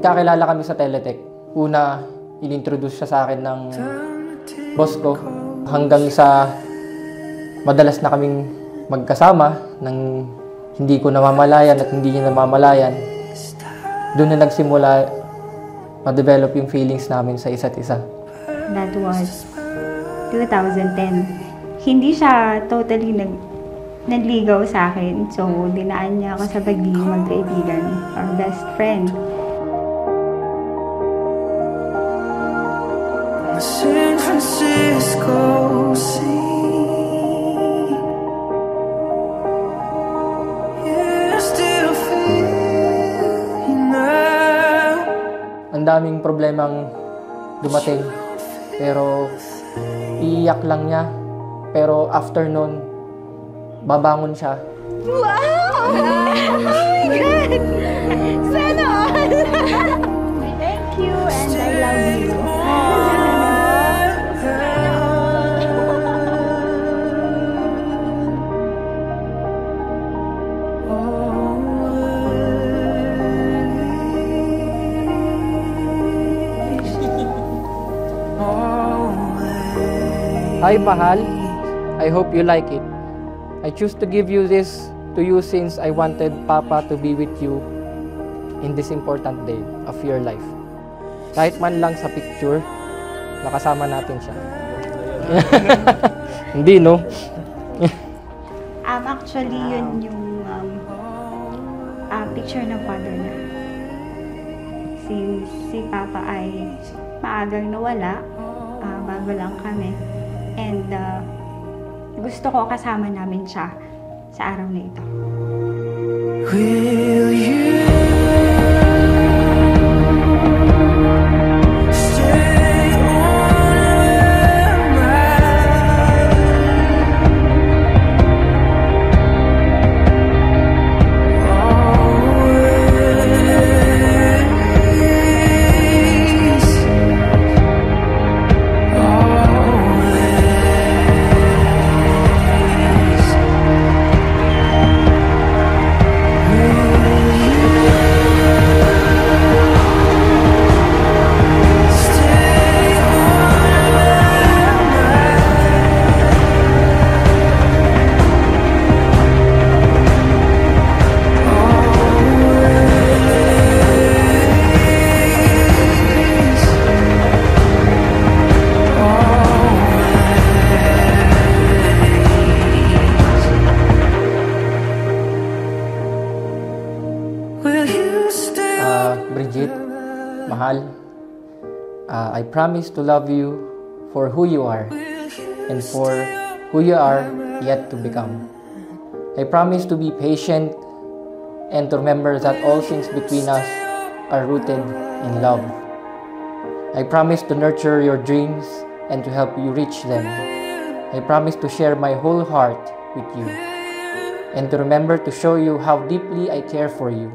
Nagkakilala kami sa Teletech. Una, inintroduce siya sa akin ng boss ko. Hanggang sa madalas na kaming magkasama nang hindi ko namamalayan at hindi niya namamalayan. Doon na nagsimula ma-develop yung feelings namin sa isa't isa. That was 2010. Hindi siya totally nagligaw sa akin. So, dinaan niya ako sa pagiging magkaibigan or best friend. San Francisco sea, yeah, still feel now. Ang daming problemang dumating, pero iyak lang niya. Pero after nun, babangon siya. Wow! Oh my God! Sana all! Thank you and I love you. Hi, Mahal. I hope you like it. I choose to give you this to you since I wanted Papa to be with you in this important day of your life. Kahit man lang sa picture, nakasama natin siya. Hindi, no? Actually, yun yung picture ng father na. Since si Papa ay maagang nawala, bago lang kami. And gusto ko kasama namin siya sa araw na ito. Will you stay on my Bridget, Mahal, I promise to love you for who you are and for who you are yet to become. I promise to be patient and to remember that all things between us are rooted in love. I promise to nurture your dreams and to help you reach them. I promise to share my whole heart with you and to remember to show you how deeply I care for you.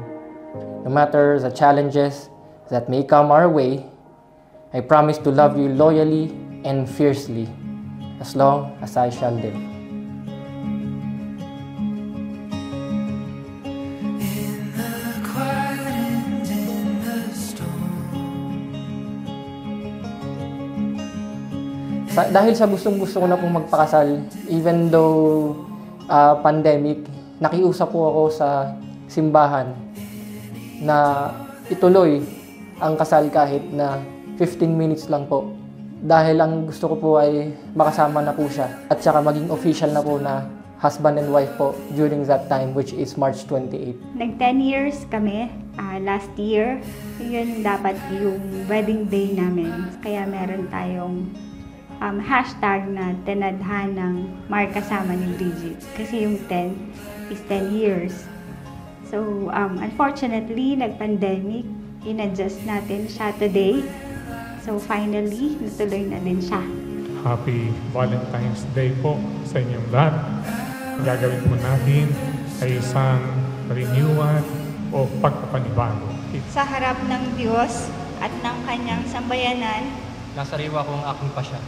No matter the challenges that may come our way, I promise to love you loyally and fiercely as long as I shall live. Dahil sa gustong-gusto ko na pong magpakasal, even though pandemic, nakiusap po ako sa simbahan na ituloy ang kasal kahit na 15 minutes lang po. Dahil ang gusto ko po ay makasama na po siya at saka maging official na po na husband and wife po during that time, which is March 28. Nag 10 years kami last year. Yun dapat yung wedding day namin. Kaya meron tayong hashtag na tinadhanang Markasama ni Bridget. Kasi yung 10 is 10 years. So, unfortunately, nag-pandemic. In-adjust natin siya today. So, finally, natuloy na din siya. Happy Valentine's Day po sa inyong lahat. Ang gagawin po natin ay isang renewal o pagpapanibago. Sa harap ng Diyos at ng kanyang sambayanan, Nasariwa ko ang aking pasya.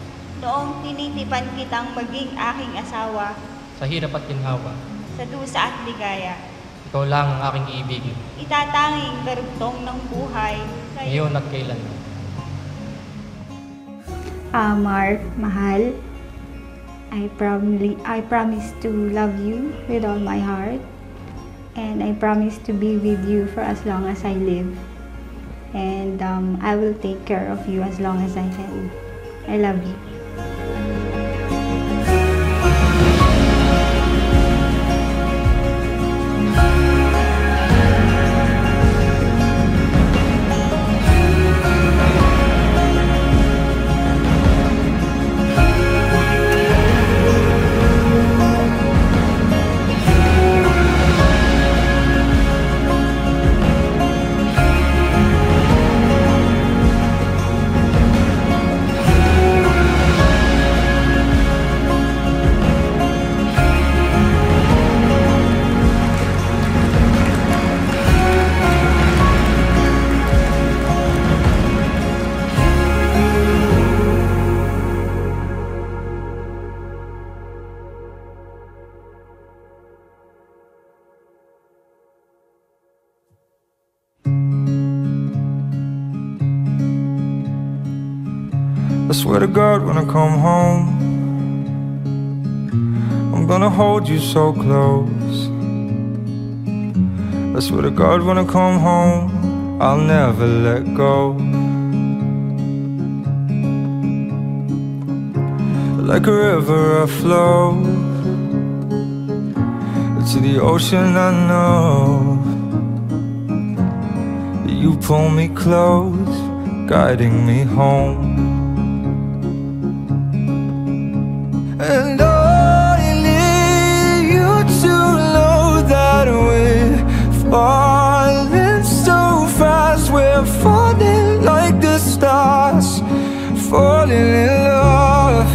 noong tinitipan kitang maging aking asawa, Sa hirap at ginhawa, sa dusa at ligaya, ikaw lang ang aking iibigin. itatanging darugtong ng buhay. Ngayon at kailanman. Mark, mahal, I promise to love you with all my heart, and I promise to be with you for as long as I live. And I will take care of you as long as I can. I love you. I swear to God, when I come home, I'm gonna hold you so close. I swear to God, when I come home, I'll never let go. Like a river I flow to the ocean. I know you pull me close, guiding me home. And I need you to know that we're falling so fast. We're falling like the stars, falling in love.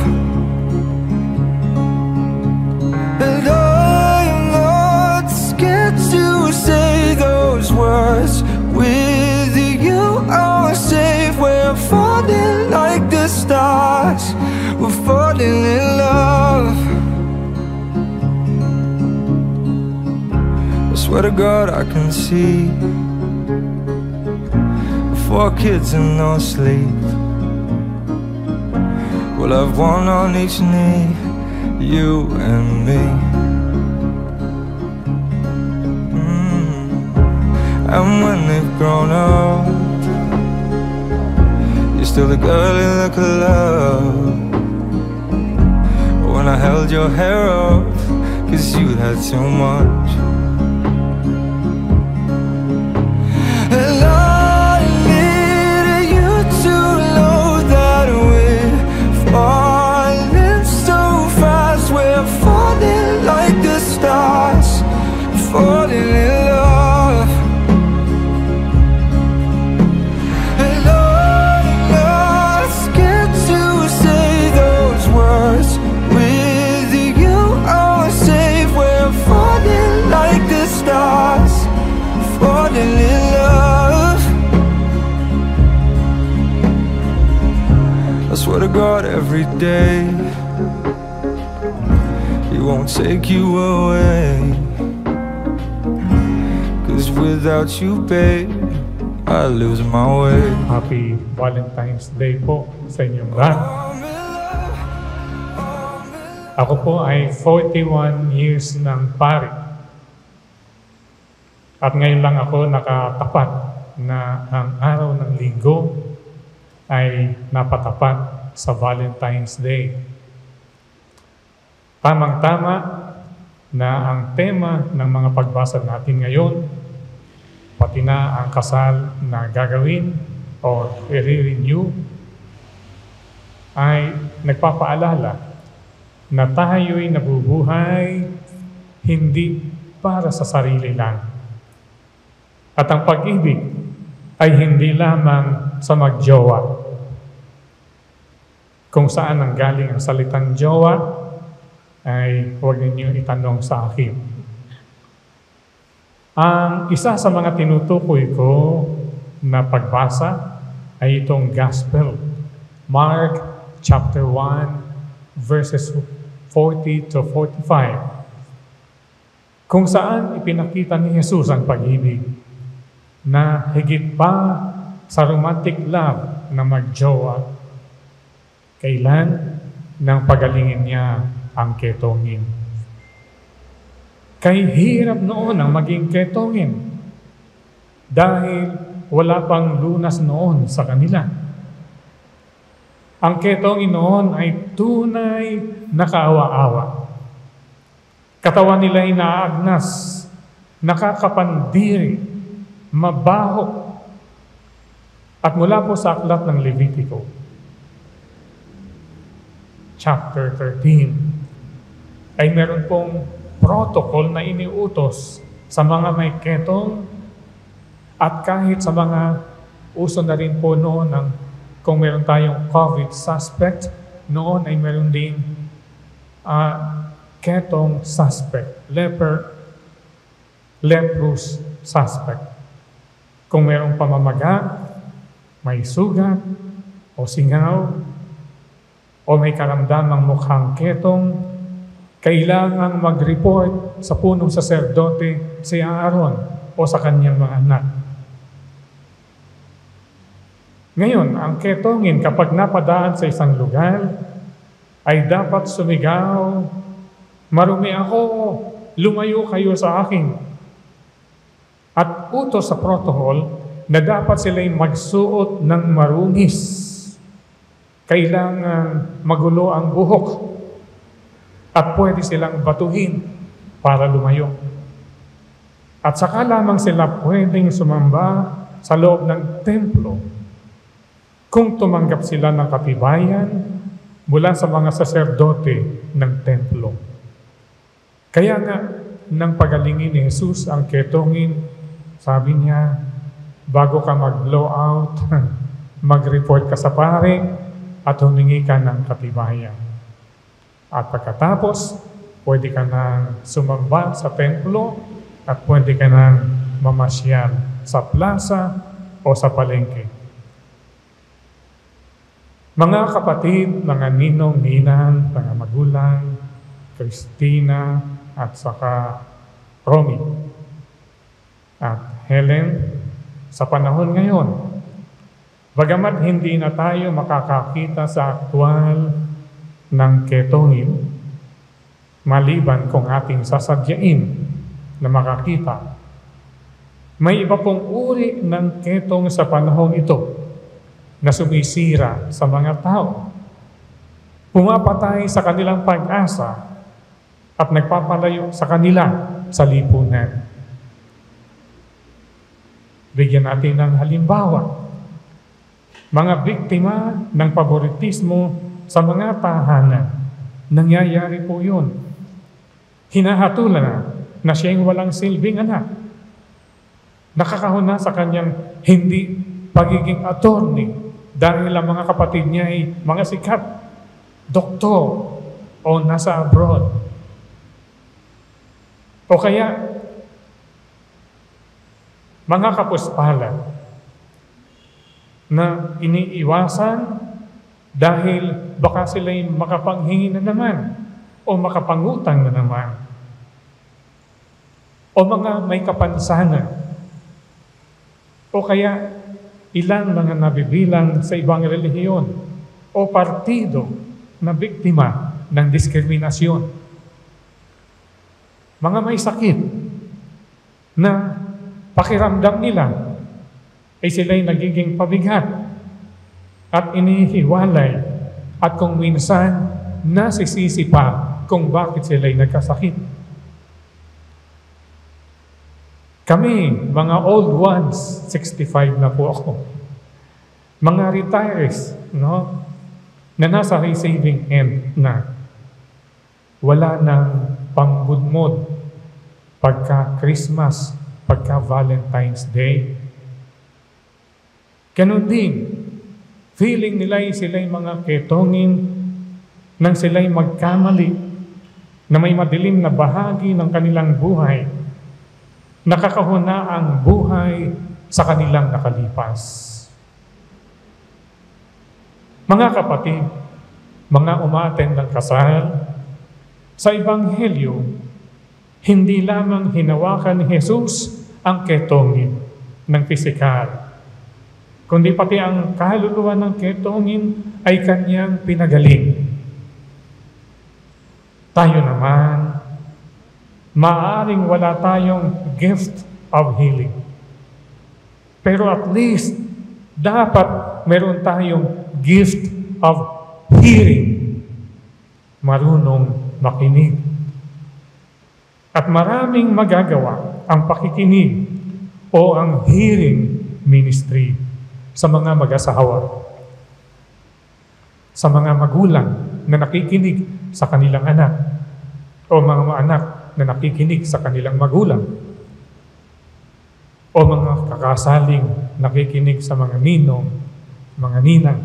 And I'm not scared to say those words. With you I'm safe. We're falling like the stars, we're falling in love. I swear to God I can see 4 kids and no sleep. We'll have one on each knee, you and me. And when they've grown up, you're still the girl in the club. When I held your hair up, 'cause you had too much. And I need you to know that we're falling so fast. We're falling like the stars, falling in love. And I'm not scared to say those words. With you I'm safe. We're falling like the stars, falling in love. I swear to God every day He won't take you away. 'Cause without you, babe, I lose my way. Happy Valentine's Day po sa inyong lahat. Ako po ay 41 years ng pari. At ngayon lang ako nakatapat na ang araw ng linggo ay napatapat sa Valentine's Day. Tamang-tama na ang tema ng mga pagbasa natin ngayon, pati na ang kasal na gagawin o i-renew, ay nagpapaalala na tayo'y nabubuhay hindi para sa sarili lang. At ang pag-ibig ay hindi lamang sa magjowa. Kung saan ang galing ang salitang jowa, ay huwag ninyong itanong sa akin. Ang isa sa mga tinutukoy ko na pagbasa ay itong Gospel. Mark chapter 1, verses 40 to 45. Kung saan ipinakita ni Jesus ang pag-ibig na higit pa sa romantic love na magjowa, kailan nang pagalingin niya ang ketongin. Kay hirap noon ang maging ketongin dahil wala pang lunas noon sa kanila. Ang ketongin noon ay tunay na kaawa-awa. Katawan nila ay naagnas, nakakapandiri, mabaho. At mula po sa aklat ng Levitico, chapter 13, ay meron pong protocol na iniutos sa mga may ketong at kahit sa mga uso na rin po noon ng kung meron tayong COVID suspect, noon ay meron din ketong suspect, leprous suspect. Kung merong pamamaga, may sugat o singaw o may karamdamang mukhang ketong, kailangang mag-report sa punong saserdote si Aaron o sa kanyang mga anak. Ngayon, ang ketongin kapag napadaan sa isang lugar ay dapat sumigaw, "Marumi ako, lumayo kayo sa akin." At utos sa protocol na dapat sila'y magsuot ng marungis. Kailangan magulo ang buhok at pwede silang batuhin para lumayo. At saka lamang sila pwedeng sumamba sa loob ng templo kung tumanggap sila ng katibayan mula sa mga saserdote ng templo. Kaya nga, nang pagalingin ni Jesus ang ketongin, sabi niya, bago ka mag-blow out, mag-report ka sa pare at humingi ka ng katibayan. At pagkatapos, pwede ka nang sumamba sa templo at pwede ka nang mamasyal sa plaza o sa palengke. Mga kapatid, mga ninong-ninang, mga magulang, Christina at saka Romy at Helen, sa panahon ngayon, bagamat hindi na tayo makakakita sa aktwal ng ketongin, maliban kung ating sasadyain na makakita, may iba pong uri ng ketong sa panahon ito na sumisira sa mga tao, pumapatay sa kanilang pag-asa at nagpapalayo sa kanila sa lipunan. Bigyan natin ng halimbawa. Mga biktima ng paboritismo sa mga tahanan. Nangyayari po yun. Hinahatulan na siyang walang silbing anak. Nakakahuna sa kanyang hindi pagiging attorney dahil ang mga kapatid niya ay mga sikat, doktor o nasa abroad. O kaya, mga kapuspalan na iniiwasan dahil baka sila'y makapanghingi na naman o makapangutang na naman o mga may kapansanan o kaya ilang mga nabibilang sa ibang relihiyon o partido na biktima ng diskriminasyon. Mga may sakit na pakiramdam nila ay sila'y nagiging pabigat at inihiwalay at kung minsan nasisisi pa kung bakit sila'y nagkasakit. Kami, mga old ones, 65 na po ako, mga retirees, no, na nasa receiving end na, wala nang pambudmod pagka Christmas, pagka Valentine's Day. Ganun din, feeling nila'y sila'y mga ketongin nang sila'y magkamali na may madilim na bahagi ng kanilang buhay, nakakahuna ang buhay sa kanilang nakalipas. Mga kapatid, mga umaattend ng kasal, sa Ebanghelyo, hindi lamang hinawakan ni Jesus ang ketongin ng pisikal, kundi pati ang kaluluwa ng ketongin ay kanyang pinagaling. Tayo naman, maaaring wala tayong gift of healing. Pero at least, dapat meron tayong gift of hearing. Marunong makinig. At maraming magagawa ang pakikinig o ang hearing ministry sa mga mag-asawa, sa mga magulang na nakikinig sa kanilang anak o mga anak na nakikinig sa kanilang magulang o mga kakasaling nakikinig sa mga ninong, mga ninang.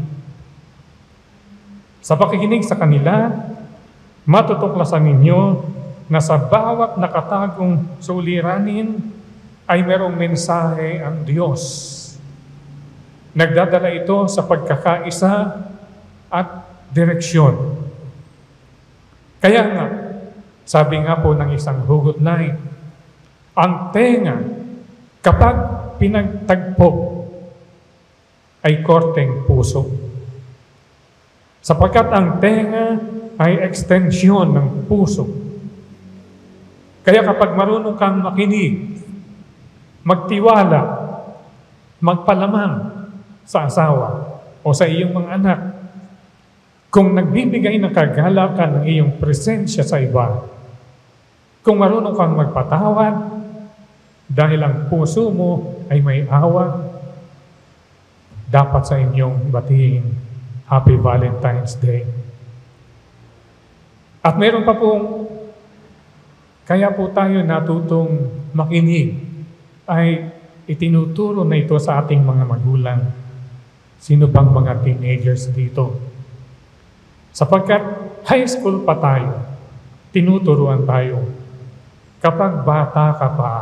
Sa pakikinig sa kanila, matutuklasan ninyo na sa bawat nakatagong suliranin ay merong mensahe ang Diyos. Nagdadala ito sa pagkakaisa at direksyon. Kaya nga, sabi nga po ng isang hugot line, ang tenga kapag pinagtagpo ay korteng puso. Sapagkat ang tenga ay ekstensyon ng puso. Kaya kapag marunong kang makinig, magtiwala, magpalamang sa asawa o sa iyong mga anak, kung nagbibigay ng kagalakan ng iyong presensya sa iba, kung marunong kang magpatawad dahil ang puso mo ay may awa, dapat sa inyong batiin Happy Valentine's Day. At meron pa pong, kaya po tayo natutong makinig, ay itinuturo na ito sa ating mga magulang. Sino bang mga teenagers dito? Sapagkat high school pa tayo, tinuturuan tayo. Kapag bata ka pa,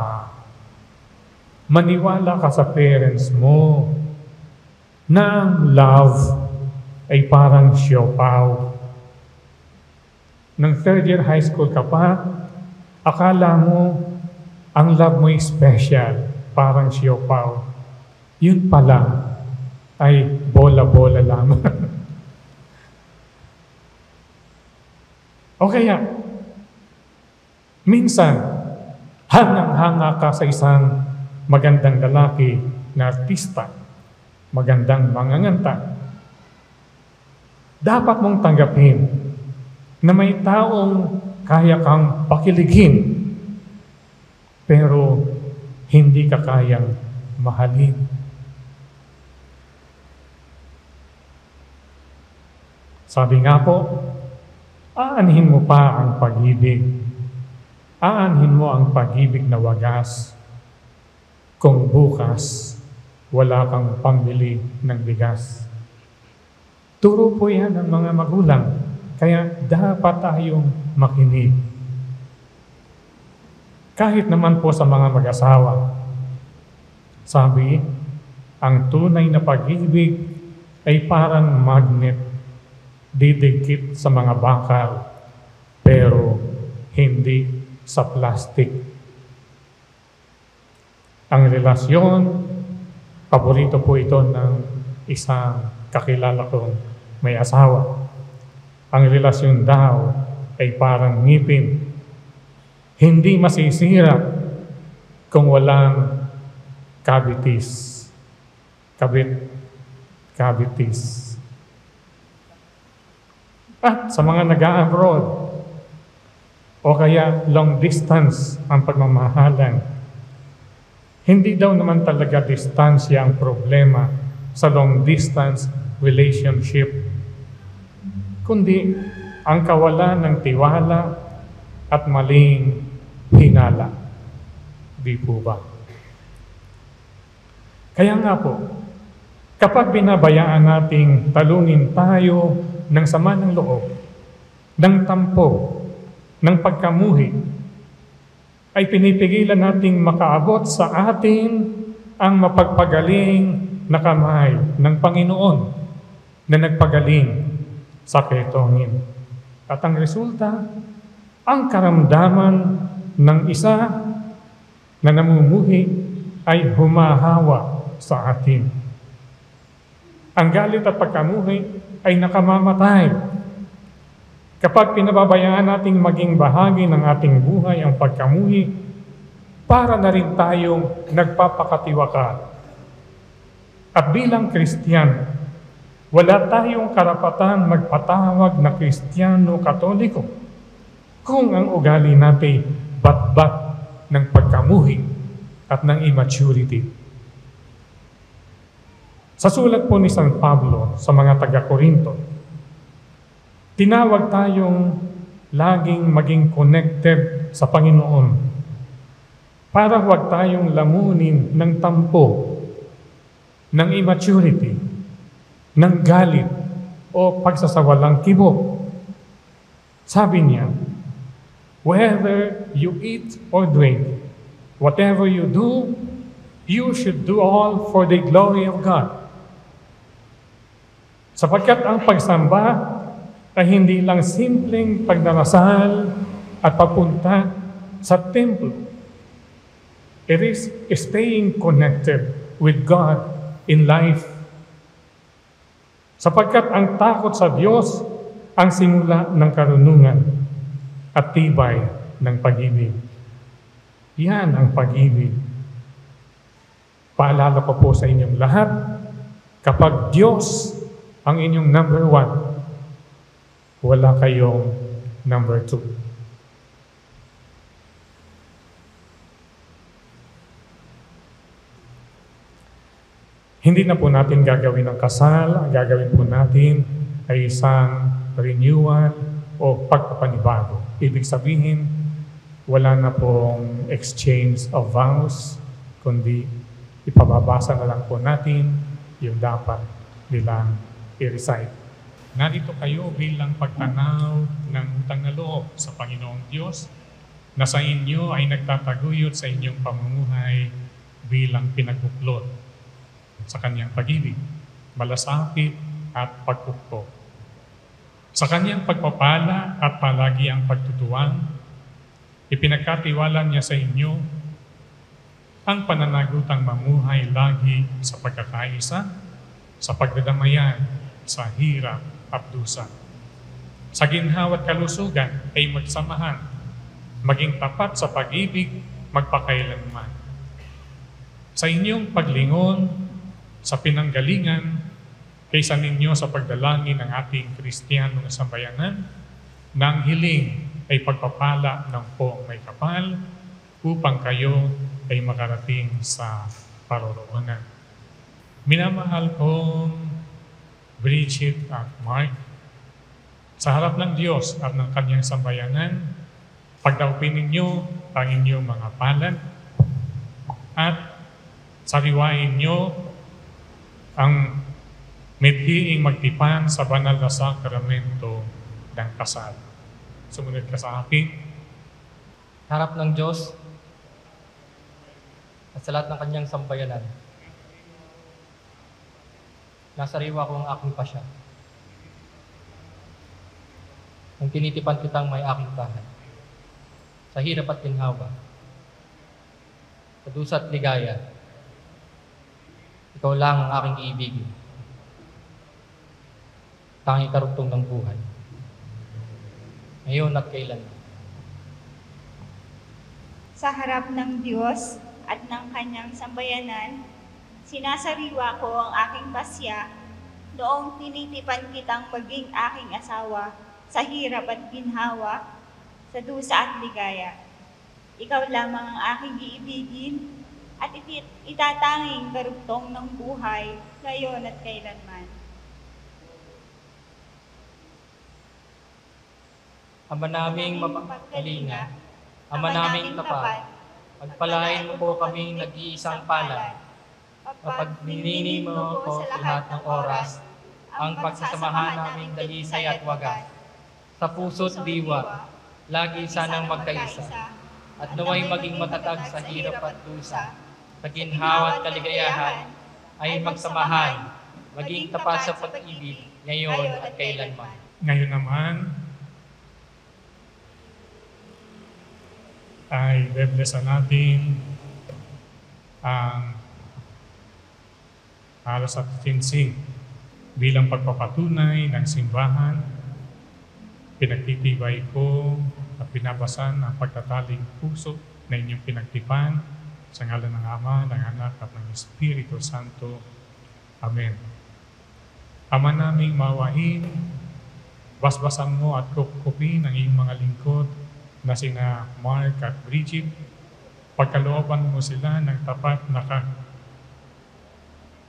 maniwala ka sa parents mo na ang love ay parang siopaw. Nang third year high school ka pa, akala mo ang love mo ay special, parang siopaw. Yun pala ay bola-bola lamang. O kaya, minsan, hangang-hanga ka sa isang magandang lalaki na artista, magandang manganganta. Dapat mong tanggapin na may taong kaya kang pakiligin, pero hindi ka kayang mahalin. Sabi nga po, aanhin mo pa ang pag-ibig. Aanhin mo ang pag-ibig na wagas kung bukas wala kang pambili ng bigas. Turo po yan ng mga magulang, kaya dapat tayong makinig. Kahit naman po sa mga mag-asawa, sabi, ang tunay na pag-ibig ay parang magnet, didikit sa mga bakal, pero hindi sa plastic. Ang relasyon, paborito po ito ng isang kakilala kong may asawa. Ang relasyon daw ay parang ngipin. Hindi masisira kung walang cavities. Cavities. At sa mga nag-a-abroad, o kaya long distance ang pagmamahalan, hindi daw naman talaga distansya ang problema sa long distance relationship, kundi ang kawalan ng tiwala at maling hinala. Di po ba? Kaya nga po, kapag binabayaan nating talunin tayo ng sama ng loob, ng tampo, ng pagkamuhi, ay pinipigilan nating makaabot sa atin ang mapagpagaling na kamay ng Panginoon na nagpagaling sa ketongin. At ang resulta, ang karamdaman ng isa na namumuhi ay humahawa sa atin. Ang galit at pagkamuhi ay nakamamatay. Kapag pinababayaan nating maging bahagi ng ating buhay ang pagkamuhi, para na rin tayong nagpapakatiwaka. At bilang Kristiyano, wala tayong karapatan magpatawag na Kristiyano Katoliko kung ang ugali natin bat-bat ng pagkamuhi at ng immaturity. Sa sulat po ni San Pablo sa mga taga-Korinto, tinawag tayong laging maging connected sa Panginoon para huwag tayong lamunin ng tampo, ng immaturity, ng galit o pagsasawalang kibo. Sabi niya, whether you eat or drink, whatever you do, you should do all for the glory of God. Sapagkat ang pagsamba ay hindi lang simpleng pagdarasal at papunta sa templo. It is staying connected with God in life. Sapagkat ang takot sa Diyos ang simula ng karunungan at tibay ng pag-ibig. Yan ang pag-ibig. Paalala ko po sa inyong lahat, kapag Diyos ang inyong number 1, wala kayong number 2. Hindi na po natin gagawin ang kasal. Ang gagawin po natin ay isang renewal o pagpapanibago. Ibig sabihin, wala na pong exchange of vows, kundi ipababasa na lang po natin yung dapat nilang i-recite. Narito kayo bilang pagtanaw ng utang na loob sa Panginoong Diyos na sa inyo ay nagtataguyod sa inyong pamumuhay bilang pinagbuklod sa Kanyang pag-ibig, malasakit at pagpupko. Sa Kanyang pagpapala at palagi ang pagtutuwang, ipinagkatiwala niya sa inyo ang pananagutang mamuhay lagi sa pagkakaisa, sa pagdadamayan, sa hirap at dusa. Sa ginhawa at kalusugan ay magsamahan, maging tapat sa pag-ibig, magpakailanman. Sa inyong paglingon, sa pinanggalingan, kaysa ninyo sa pagdalangin ng ating Kristiyanong sambayanan, na ang hiling ay pagpapala ng poong may kapal upang kayo ay makarating sa paroroonan. Minamahal kong Bridget at Mark, sa harap ng Diyos at ng Kanyang sambayanan, pagdaupin ninyo ang inyong mga palad at sariwain nyo ang mithiing magtipan sa banal na sakramento ng kasal. Sumunod ka sa akin. Harap ng Diyos at sa lahat ng Kanyang sambayanan, nasariwa ko ang aking pasya. Kung tinitipan kitang may aking tahan, sa hirap at ginhawa, sa dusa at ligaya, ikaw lang ang aking iibigin. Tanging karugtong ng buhay. Ngayon at kailanman. Sa harap ng Diyos at ng kanyang sambayanan, sinasariwa ko ang aking pasya noong tinitipan kitang maging aking asawa sa hirap at ginhawa, sa dusa at ligaya. Ikaw lamang ang aking iibigin at itatanging garugtong ng buhay ngayon at kailanman. Ama naming mapagkalinga, Ama naming tapat, pagpalain mo po kaming nag-iisang palad, kapag ninini mo po sa lahat ng oras, ang pagsasamahan naming dalisay at wagas, sa puso't diwa, lagi sanang magkaisa, at naway maging matatag sa hirap at dusa, sa ginhawa at kaligayahan, ay magsamahan, maging tapat sa pag-ibig, ngayon at kailanman. Ngayon naman, ay beblesan natin ang alas at tinsing bilang pagpapatunay ng simbahan. Pinagtitibay ko at binabasan ang pagtataling puso na inyong pinagtipan sa ngalan ng Ama, ng Anak at ng Espiritu Santo. Amen. Ama naming mawain, basbasan mo at kukupin ang iyong mga lingkod na sina Mark at Bridget. Pagkalooban mo sila ng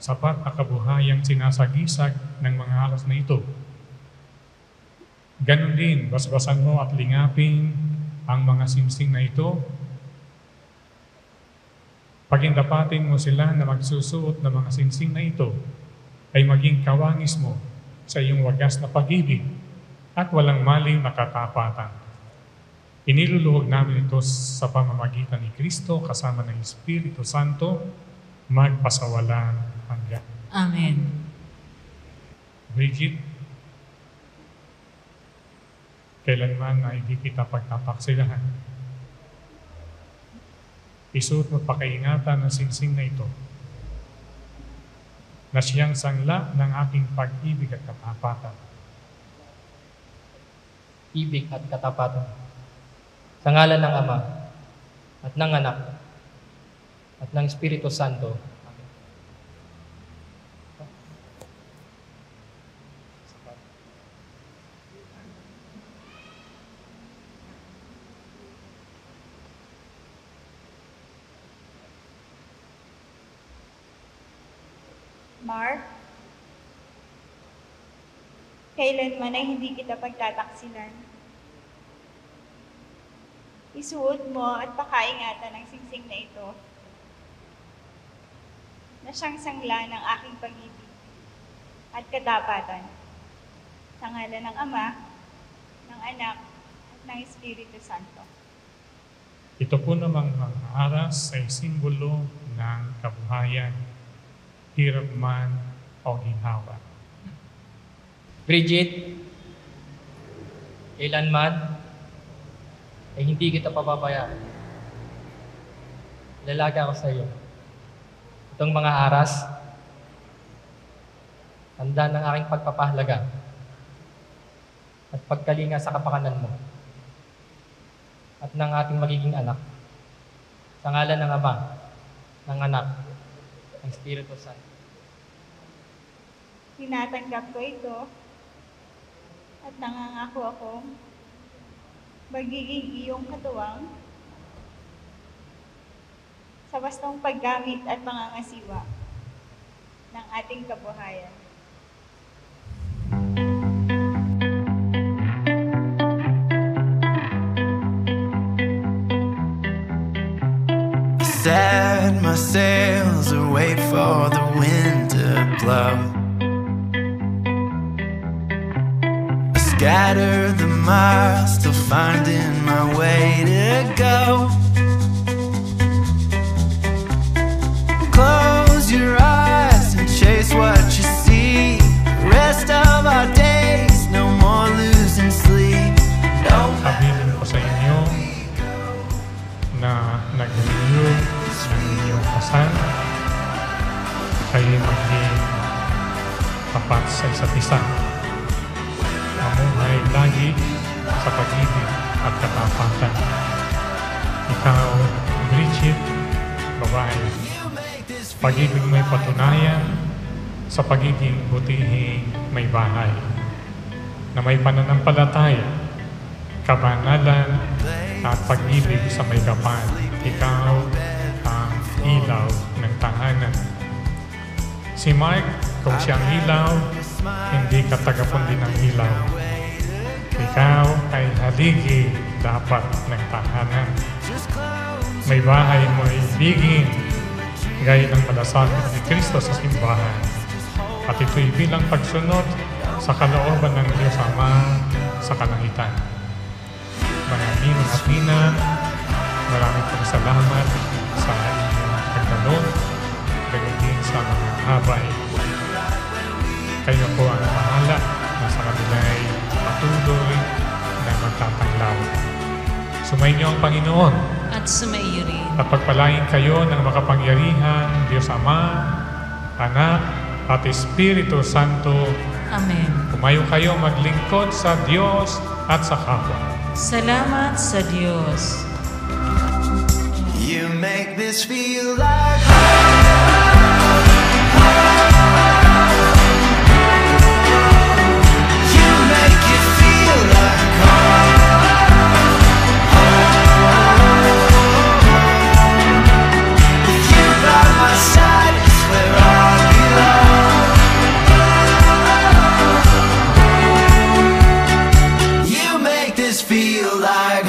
sapat na kabuhayang sinasagisag ng mga alas na ito. Ganon din, basbasan mo at lingapin ang mga singsing na ito. Pagindapatin mo sila na magsusuot ng mga singsing na ito ay maging kawangis mo sa iyong wagas na pag-ibig at walang maling nakatapatan. Iniluluhog namin ito sa pamamagitan ni Kristo kasama ng Espiritu Santo, magpasawalang hanggan. Amen. Bridget, kailanman ay di kita pagtapaksilahan. Isuot mo pakaingatan ng singsing na ito na siyang sangla ng aking pag-ibig at katapatan. Ibig at katapatan. Sa ngalan ng Ama, at ng Anak, at ng Espiritu Santo. Amen. Mark, kailanman ay hindi kita pagtataksilan. Isuot mo at pakaingatan ng singsing na ito na siyang sangla ng aking pag-ibig at katapatan. Sa ngalan ng Ama, ng Anak, at ng Espiritu Santo. Ito po namang mga aras ay simbolo ng kabuhayan, hirap man o ginhawa. Bridget, kailanman ay hindi kita pababayaan. Lalaga ako sa iyo. Itong mga aras, tanda ng aking pagpapahalaga at pagkalinga sa kapakanan mo at ng ating magiging anak. Sa ngalan ng Ama, ng Anak, ng Espiritu Santo. Tinatanggap ko ito at nangangako akong magiging iyong katuwang sa wastong paggamit at pangangasiwa ng ating kabuhayan. Set my sails and wait for the wind to blow. Scatter the miles, still finding my way to go. Close your eyes and chase what you see. Rest of our days, no more losing sleep. No Sabihin ko sa inyo na nag-renew ng inyong kasal, kayo maging tapat sa isa't isa. Mamuhay lagi sa pag-ibig at katapatan. Ikaw, Bridget, babae Pag-ibig may patunayan sa pagiging butihing may bahay na may pananampalataya, kabanalan at pag-ibig sa may kapal. Ikaw ang ilaw ng tahanan. Si Mark, kung siyang ilaw, hindi ka tagapundi ng ilaw. Ikaw ay haligi dapat ng tahanan. May bahay mo ibigin, gaya ng malasakit ni Kristo sa simbahan. At ito'y bilang pagsunod sa kalooban ng Diyos Ama sa kalangitan. Maraming hatinan, maraming pong salamat sa inyong pagdalog, gagawin sa mga habay. Kayo po ang bahala na sa kanila'y patuloy na magtatanglaw. Sumainyo ang Panginoon at sumaiyo rin. at pagpalain kayo ng makapangyarihan Diyos Ama, Anak at Espiritu Santo. Amen. Tumayo kayo maglingkod sa Diyos at sa kapwa. Salamat sa Diyos. You make this feel like you make it feel like with you by my side is where I belong. You make this feel like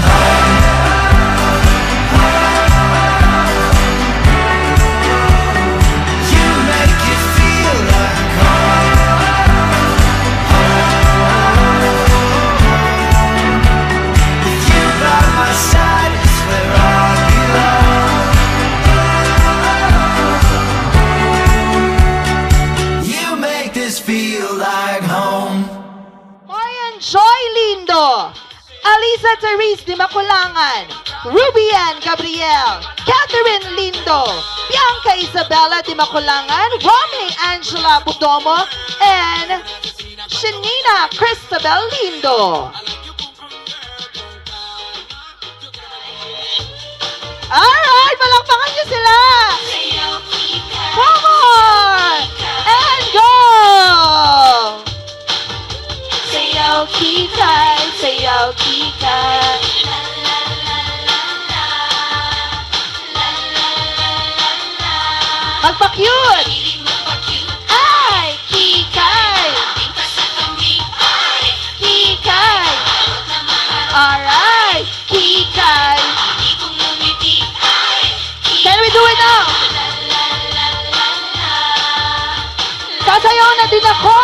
you make it feel like with you by my side is where I belong. You make this feel like home. Marian Joy Lindo, Alisa Therese de Maculangan, Rubian Gabriel, Catherine Lindo, Bianca Isabella de Maculangan, Romney Angela Budomo, and Shanina Cristabel Lindo. Alright, palakpakan niyo sila! Come on! And go! Sayaw kikay, sayaw kikay. Magpa-cute! Ay, kikay! Kikay! Alright, kikay! Can we do it now? Sasayaw na din ako!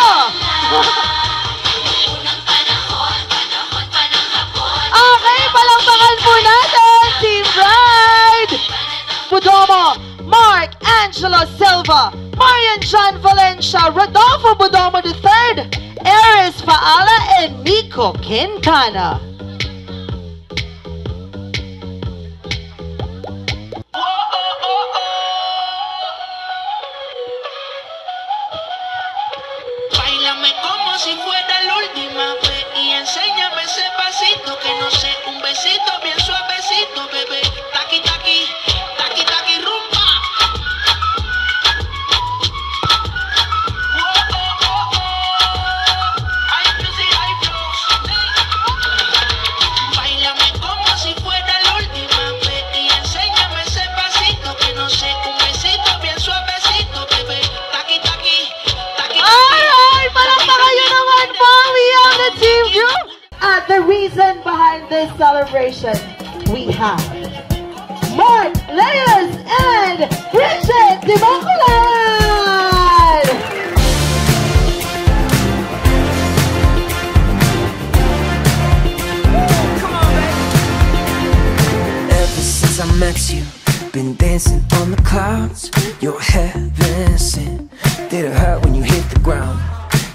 Okay, palakpakan po natin Team Bride! Budomo, Mark Angelo Silva, Marian John Valencia, Rodolfo Budomo III, Eris Faala, and Miko Quintana. Báilame como si fuera la última vez y enséñame ese pasito que no sé, un besito bien suavecito, bebé. Taqui taqui, taqui taqui rumba. High music, high flows. Báilame como si fuera la última vez y enséñame ese pasito que no sé, un besito bien suavecito, bebé. Taqui taqui, taqui taqui. Alright, palakpakan nyo naman po, we have the team group. At the reason behind this celebration, we have Mark Leyes and Bridget Dimaculan! Ever since I met you, been dancing on the clouds. You're heaven sent. Did it hurt when you hit the ground?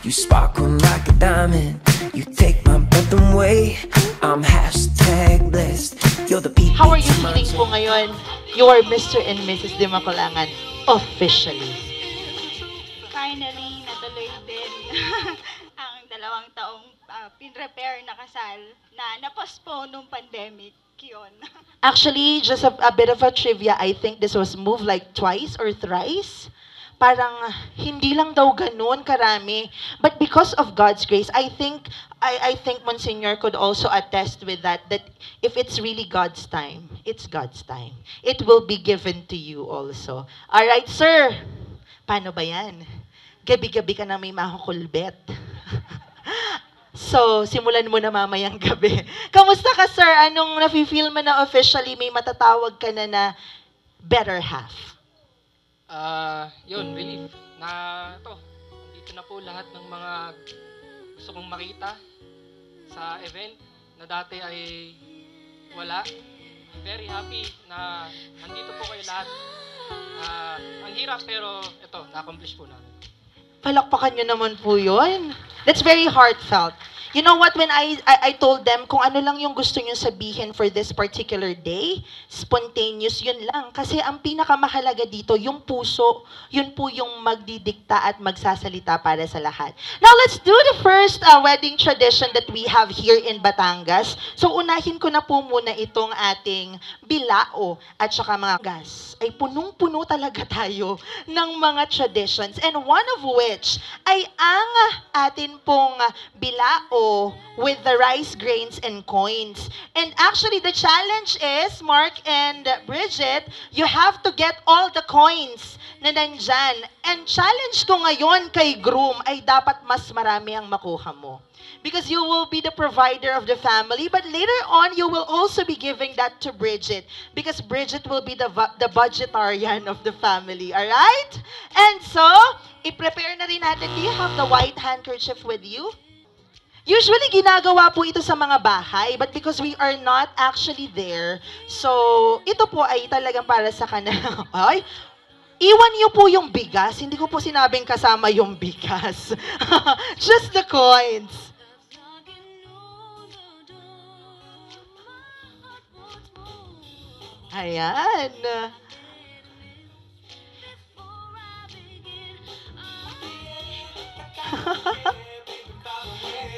You sparkle like a diamond. You take my breath away. I'm hashtag blessed. You're the people. How are you feeling po ngayon? You are Mr. and Mrs. Dimaculangan officially. Finally, natuloy din ang 2 taong pinrepair na kasal na na-postpone nung pandemic. Actually, just a bit of a trivia, I think this was moved like twice or thrice. Parang hindi lang daw ganun karami. But because of God's grace, I think Monsignor could also attest with that if it's really God's time, it's God's time. It will be given to you also. Alright, sir. Paano ba yan? Gabi-gabi ka na may makukulbet. So, simulan mo na mamayang gabi. Kamusta ka, sir? Anong nafe-feel mo na officially may matatawag ka na better half? Yun, relief. Nandito na po lahat ng mga gusto kong makita sa event na dati ay wala. Very happy na nandito po kayo lahat. Ang hirap pero ito, na-accomplish po namin. Palakpakan nyo naman po yun. That's very heartfelt. You know what, when I told them kung ano lang yung gusto nyo sabihin for this particular day, spontaneous, yun lang. Kasi ang pinakamahalaga dito, yung puso, yun po yung magdidikta at magsasalita para sa lahat. Now, let's do the first wedding tradition that we have here in Batangas. So, unahin ko na po muna itong ating bilao at saka mga gas. Ay punong-puno talaga tayo ng mga traditions. And one of which ay ang atin pong bilao with the rice grains and coins. And actually, the challenge is, Mark and Bridget, you have to get all the coins na nandyan. And challenge ko ngayon kay groom ay dapat mas marami ang makuha mo. Because you will be the provider of the family, but later on, you will also be giving that to Bridget. Because Bridget will be the budgetarian of the family, alright? And so, i-prepare na rin natin. Do you have the white handkerchief with you? Usually, ginagawa po ito sa mga bahay, but because we are not actually there, so ito po ay talagang para sa kanila. Ay, iwan niyo po yung bigas. Hindi ko po sinabing kasama yung bigas. Just the coins. Ayan.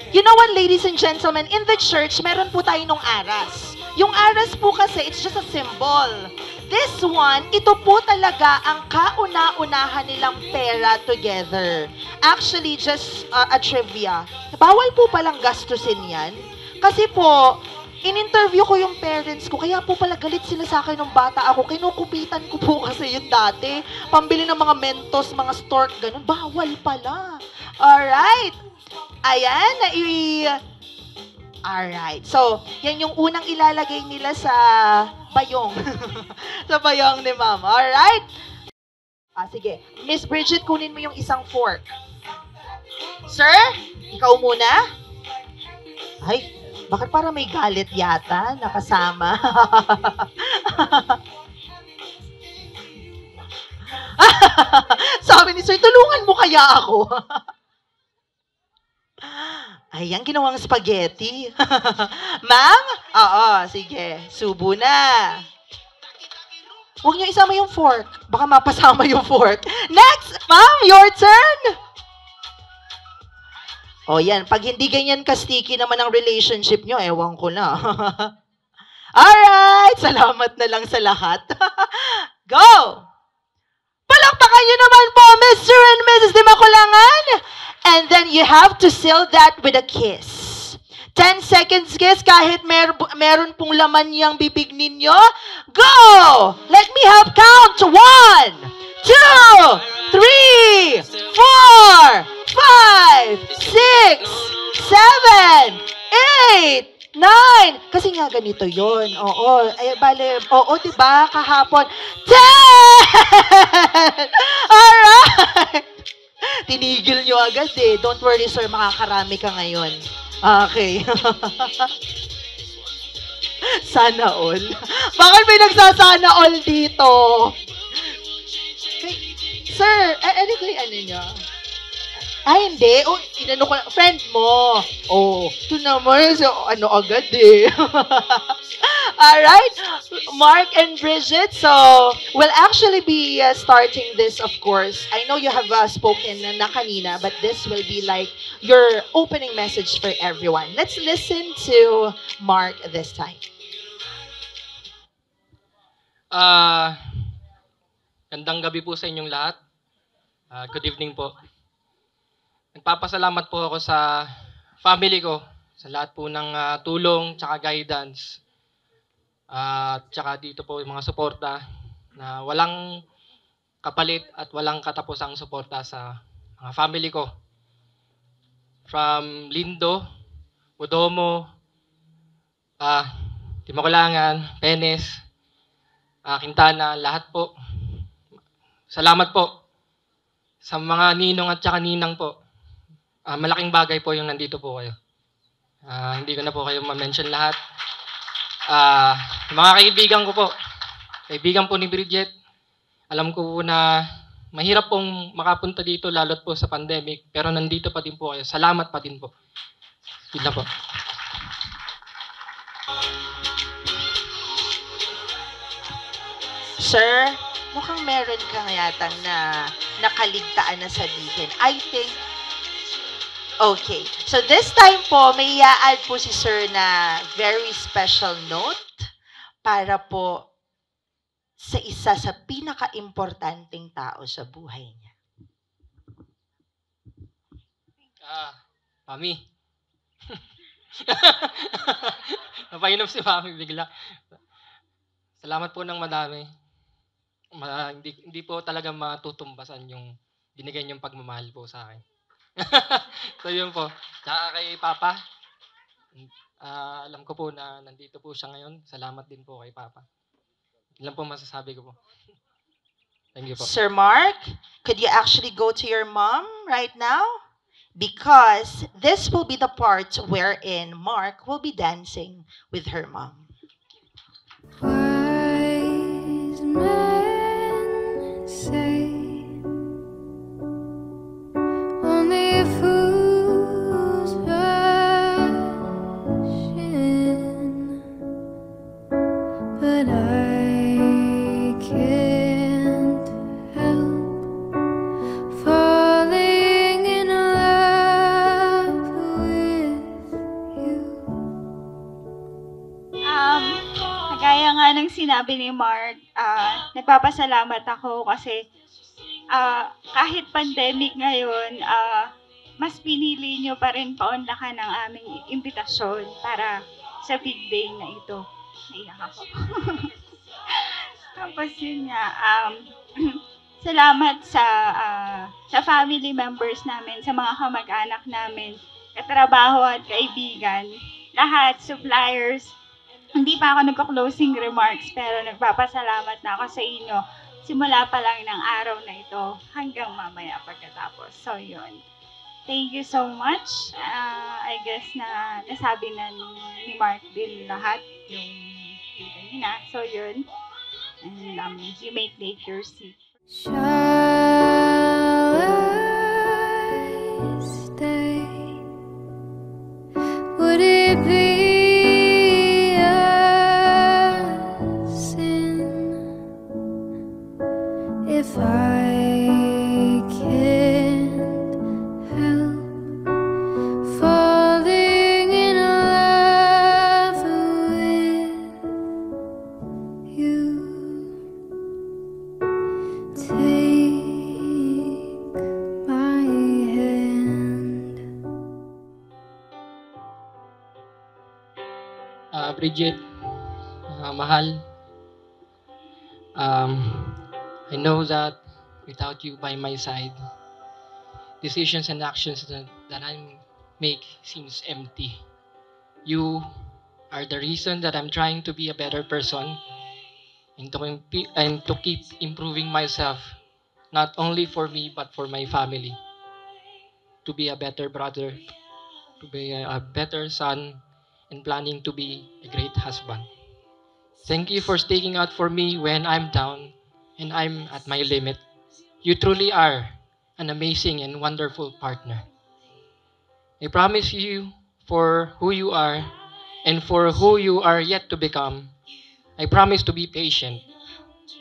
You know what, ladies and gentlemen, in the church, meron po tayo nung aras. Yung aras po kasi, it's just a symbol. This one, ito po talaga ang kauna-unahan nilang pera together. Actually, just a trivia. Bawal po palang gastusin yan. Kasi po, in-interview ko yung parents ko, kaya po pala galit sila sa akin nung bata ako. Kinukupitan ko po kasi yun dati. Pambili ng mga Mentos, mga stork, ganun. Bawal pala. Alright. Ayan, alright. So, yan yung unang ilalagay nila sa bayong. Sa bayong ni Mama. Alright? Sige. Miss Bridget, kunin mo yung isang fork. Sir, ikaw muna. Ay, bakit parang may galit yata nakasama? Sabi ni Sir, tulungan mo kaya ako. Ayan, ginawang spaghetti. Ma'am? Oo, sige. Subo na. Huwag niyo isama yung fork. Baka mapasama yung fork. Next! Ma'am, your turn! O yan, pag hindi ganyan ka-sticky naman ang relationship nyo, ewan ko na. Alright! Salamat na lang sa lahat. Go! Palakpakan nyo naman po, Mr. and Mrs. Di Makulangan! And then you have to seal that with a kiss. 10 seconds kiss kahit meron pong laman yung bibig ninyo. Go! Let me have count. 1, 2, 3, 4, 5, 6, 7, 8, 9. Kasi nga ganito yon. Oo. Ay, bale, oo, diba? Kahapon. 10! Alright! Tinigil nyo agad eh. Don't worry, sir. Makakarami ka ngayon. Okay. Sana all. Bakit may nagsasana all dito? Sir, ano kayo ano nyo? Ay, hindi. Oh, inano ko na. Friend mo. Oh, ito naman. So, ano agad eh. Alright. Mark and Bridget. So, we'll actually be starting this, of course. I know you have spoken na kanina, but this will be like your opening message for everyone. Let's listen to Mark this time. Ah, Gandang gabi po sa inyong lahat. Good evening po. Nagpapasalamat po ako sa family ko, sa lahat po ng tulong tsaka guidance. Tsaka dito po yung mga suporta na walang kapalit at walang katapusang suporta sa mga family ko. From Lindo, Udomo, Timokulangan, Penes, Quintana, lahat po. Salamat po sa mga ninong at saka ninang po. Malaking bagay po yung nandito po kayo. Hindi ko na po kayo ma-mention lahat. Mga kaibigan ko po, kaibigan po ni Bridget, alam ko po na mahirap pong makapunta dito lalo't po sa pandemic, pero nandito pa din po kayo. Salamat pa din po. Yun na po. Sir, mukhang meron ka yatang na nakaligtaan na sabihin. I think, okay. So this time po, may i-add po si Sir na very special note para po sa isa sa pinaka-importanting tao sa buhay niya. Mami. Napainom si Mami bigla. Salamat po ng madami. Hindi po talaga matutumbasan yung binigay niyong pagmamahal po sa akin. So yun po. Tsaka kay Papa, alam ko po na nandito po siya ngayon. Salamat din po kay Papa. Yun lang po masasabi ko po. Thank you po. Sir Mark, could you actually go to your mom right now? Because this will be the part wherein Mark will be dancing with her mom. Wise men say only fools rush in, but I can't help falling in love with you. Kagaya nga ng sinabi ni Mark, nagpapasalamat ako kasi kahit pandemic ngayon, mas pinili nyo pa rin paunlakan ng aming imbitasyon para sa big day na ito. Naiyak ako. Tapos yun nga, salamat sa family members namin, sa mga kamag-anak namin, katrabaho at kaibigan, lahat, suppliers. Hindi pa ako nagko-closing remarks pero nagpapasalamat na ako sa inyo simula pa lang ng araw na ito hanggang mamaya pagkatapos. So, yun. Thank you so much. I guess na nasabi na ni Mark din lahat yung kanina. So, yun. And you may take your seat. Shall I stay? Would it be if I can't help falling in love with you? Take my hand. Bridget, mahal. I know that without you by my side, decisions and actions that I make seems empty. You are the reason that I'm trying to be a better person and to keep improving myself, not only for me but for my family. To be a better brother, to be a better son, and planning to be a great husband. Thank you for sticking out for me when I'm down and I'm at my limit. You truly are an amazing and wonderful partner. I promise you for who you are and for who you are yet to become. I promise to be patient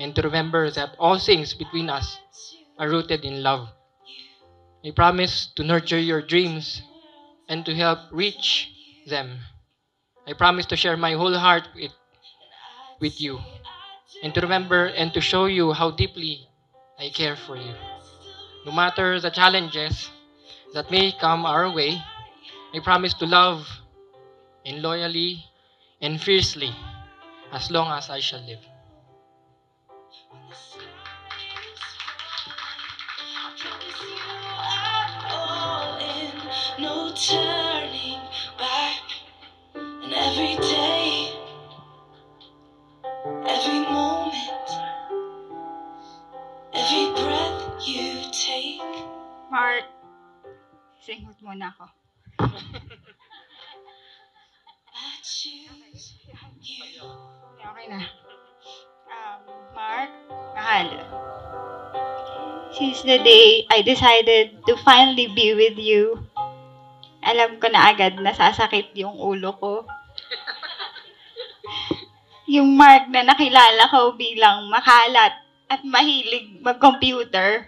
and to remember that all things between us are rooted in love. I promise to nurture your dreams and to help reach them. I promise to share my whole heart with you. and to remember and to show you how deeply I care for you. No matter the challenges that may come our way, I promise to love and loyally and fiercely as long as I shall live. All in, no turning back. And every day, every moment, every breath you take. Mark, singot muna ako. I choose you. Okay na. Mark, mahal. Since the day I decided to finally be with you, alam ko na agad na sasakit yung ulo ko. Yung Mark na nakilala ko bilang makalat at mahilig mag-computer,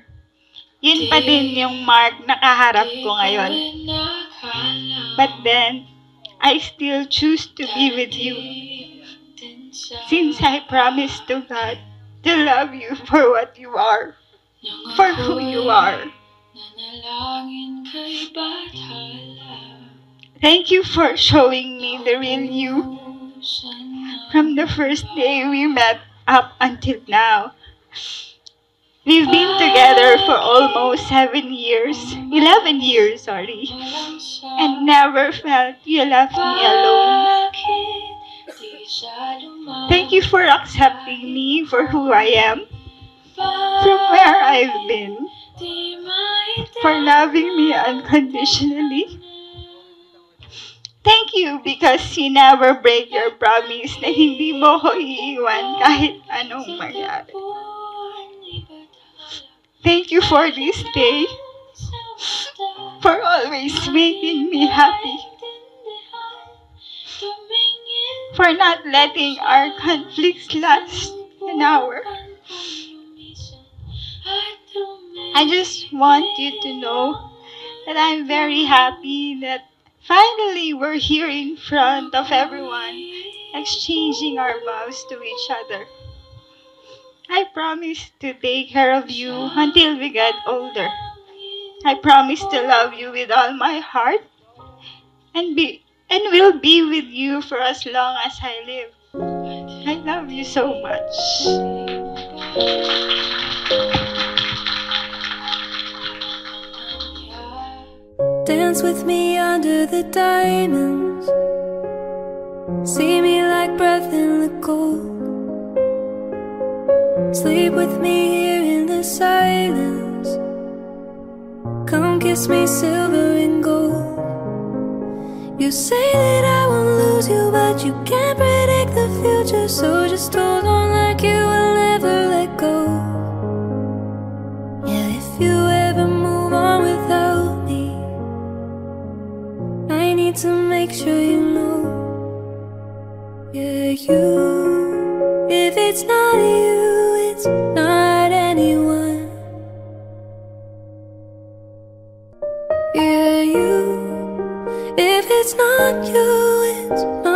yun pa din yung Mark na kaharap ko ngayon. But then, I still choose to be with you. Since I promised to God to love you for what you are, for who you are. Thank you for showing me the real you. From the first day we met up until now. We've been together for almost 11 years, sorry. And never felt you left me alone. Thank you for accepting me for who I am, from where I've been, for loving me unconditionally. Thank you because you never break your promise na hindi mo ko iiwan kahit anong mangyari. Thank you for this day, for always making me happy, for not letting our conflicts last an hour. I just want you to know that I'm very happy that finally we're here in front of everyone, exchanging our vows to each other. I promise to take care of you until we get older. I promise to love you with all my heart and will be with you for as long as I live. I love you so much. Dance with me under the diamonds. See me like breath in the cold. Sleep with me here in the silence. Come kiss me silver and gold. You say that I won't lose you, but you can't predict the future. So just hold on like you will never let go. Yeah, if you ever move on without me, I need to make sure you know. Yeah, you, if it's not you, it's not anyone. Yeah, you, if it's not you, it's not